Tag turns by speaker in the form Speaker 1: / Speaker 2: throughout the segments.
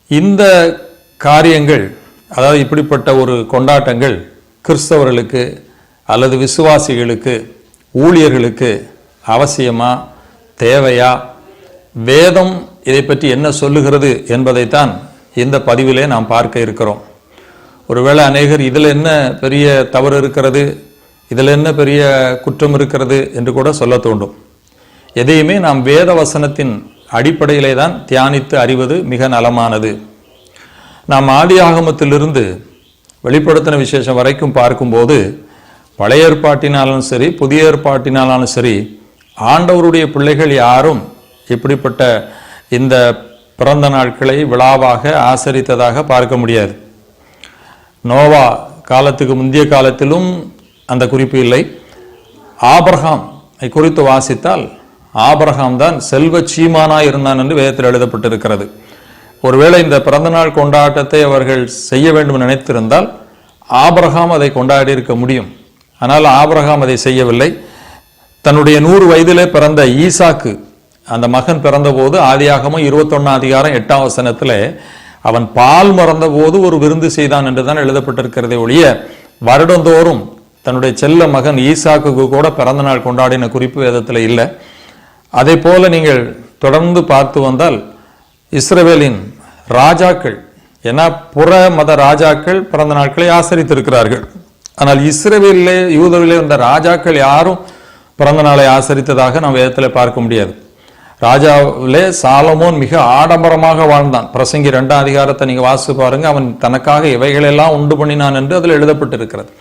Speaker 1: இந்த காரியங்கள், அதாவது இப்படிப்பட்ட ஒரு கொண்டாட்டங்கள் கிறிஸ்தவர்களுக்கு அல்லது விசுவாசிகளுக்கு, ஊழியர்களுக்கு அவசியமா, தேவையா, வேதம் இதை பற்றி என்ன சொல்லுகிறது என்பதைத்தான் இந்த பதிவிலே நாம் பார்க்க இருக்கிறோம். ஒருவேளை அநேகர் இதில் என்ன பெரிய தவறு இருக்கிறது, இதில் என்ன பெரிய குற்றம் இருக்கிறது என்று கூட சொல்ல தோன்றும். எதையுமே நாம் வேத வசனத்தின் அடிப்படையிலே தான் தியானித்து அறிவது மிக நலமானது. நாம் ஆதி ஆகமத்திலிருந்து வெளிப்படுத்தின விசேஷம் வரைக்கும் பார்க்கும்போது, பழைய ஏற்பாட்டினாலும் சரி புதிய ஏற்பாட்டினாலும் சரி, ஆண்டவருடைய பிள்ளைகள் யாரும் இப்படிப்பட்ட இந்த பிறந்த நாட்களை விழாவாக ஆசரித்ததாக பார்க்க முடியாது. நோவா காலத்துக்கு முந்தைய காலத்திலும் அந்த குறிப்பு இல்லை. ஆபிரகாம் குறித்து வாசித்தால், ஆபிரகாம் தான் செல்வ சீமானாய் இருந்தான் என்று வேதத்தில் எழுதப்பட்டிருக்கிறது. ஒருவேளை இந்த பிறந்தநாள் கொண்டாட்டத்தை அவர்கள் செய்ய வேண்டும் நினைத்திருந்தால் ஆபிரகாம் அதை கொண்டாடி இருக்க முடியும். ஆனால் ஆபிரகாம் அதை செய்யவில்லை. தன்னுடைய 100 வயதிலே பிறந்த ஈசாக்கு, அந்த மகன் பிறந்தபோது ஆதியாகமம் 21:8 அவன் பால் மறந்த போது ஒரு விருந்து செய்தான் என்றுதான் எழுதப்பட்டிருக்கிறதே ஒழிய, வருடந்தோறும் தன்னுடைய செல்ல மகன் ஈசாக்கு கூட பிறந்த நாள் கொண்டாடின குறிப்பு வேதத்தில் இல்லை. அதே போல நீங்கள் தொடர்ந்து பார்த்து வந்தால், இஸ்ரவேலின் ராஜாக்கள், ஏன்னா புற மத ராஜாக்கள் பிறந்த நாட்களை ஆசரித்திருக்கிறார்கள். ஆனால் இஸ்ரவேலிலே, யூதரிலே இருந்த ராஜாக்கள் யாரும் பிறந்த நாளை ஆசரித்ததாக நாம் வேதத்தில் பார்க்க முடியாது. ராஜாவிலே சாலமோன் மிக ஆடம்பரமாக வாழ்ந்தான். பிரசங்கி 2 நீங்க வாசித்து பாருங்க. அவன் தனக்காக இவைகளெல்லாம் உண்டு பண்ணினான் என்று அதில் எழுதப்பட்டிருக்கிறது.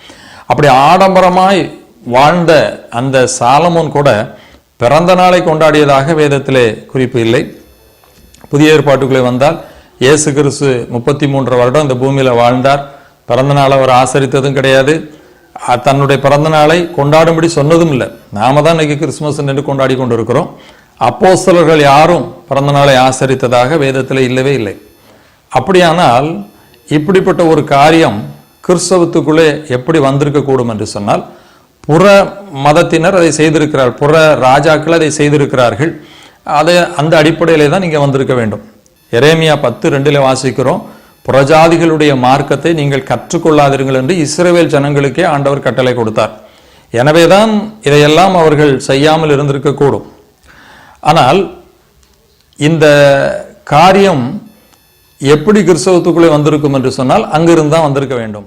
Speaker 1: அப்படி ஆடம்பரமாய் வாழ்ந்த அந்த சாலமோன் கூட பிறந்த நாளை கொண்டாடியதாக வேதத்திலே குறிப்பு இல்லை. புதிய ஏற்பாட்டுக்குள்ளே வந்தால், இயேசு கிறிஸ்து 33 வருடம் இந்த பூமியில வாழ்ந்தார். பிறந்த நாளை அவர் ஆசரித்ததும் கிடையாது. தன்னுடைய பிறந்த நாளை கொண்டாடும்படி சொன்னதும் இல்லை. நாம தான் இன்னைக்கு கிறிஸ்துமஸ் என்று கொண்டாடி கொண்டிருக்கிறோம். அப்போஸ்தலர்கள் யாரும் பிறந்த நாளை ஆசரித்ததாக வேதத்தில் இல்லவே இல்லை. அப்படியானால் இப்படிப்பட்ட ஒரு காரியம் கிறிஸ்தவத்துக்குள்ளே எப்படி வந்திருக்க கூடும் என்று சொன்னால், புற மதத்தினர் அதை செய்திருக்கிறார்கள், புற ராஜாக்கள் அதை செய்திருக்கிறார்கள். அதை அந்த அடிப்படையிலே தான் இங்கே வந்திருக்க வேண்டும். எரேமியா 10:2 வாசிக்கிறோம், புறஜாதிகளுடைய மார்க்கத்தை நீங்கள் கற்றுக்கொள்ளாதீர்கள் என்று இஸ்ரவேல் ஜனங்களுக்கே ஆண்டவர் கட்டளை கொடுத்தார். எனவேதான் இதையெல்லாம் அவர்கள் செய்யாமல் இருந்திருக்க கூடும். ஆனால் இந்த காரியம் எப்படி கிறிஸ்தவத்துக்குள்ளே வந்திருக்கும் என்று சொன்னால், அங்கிருந்தான் வந்திருக்க வேண்டும்.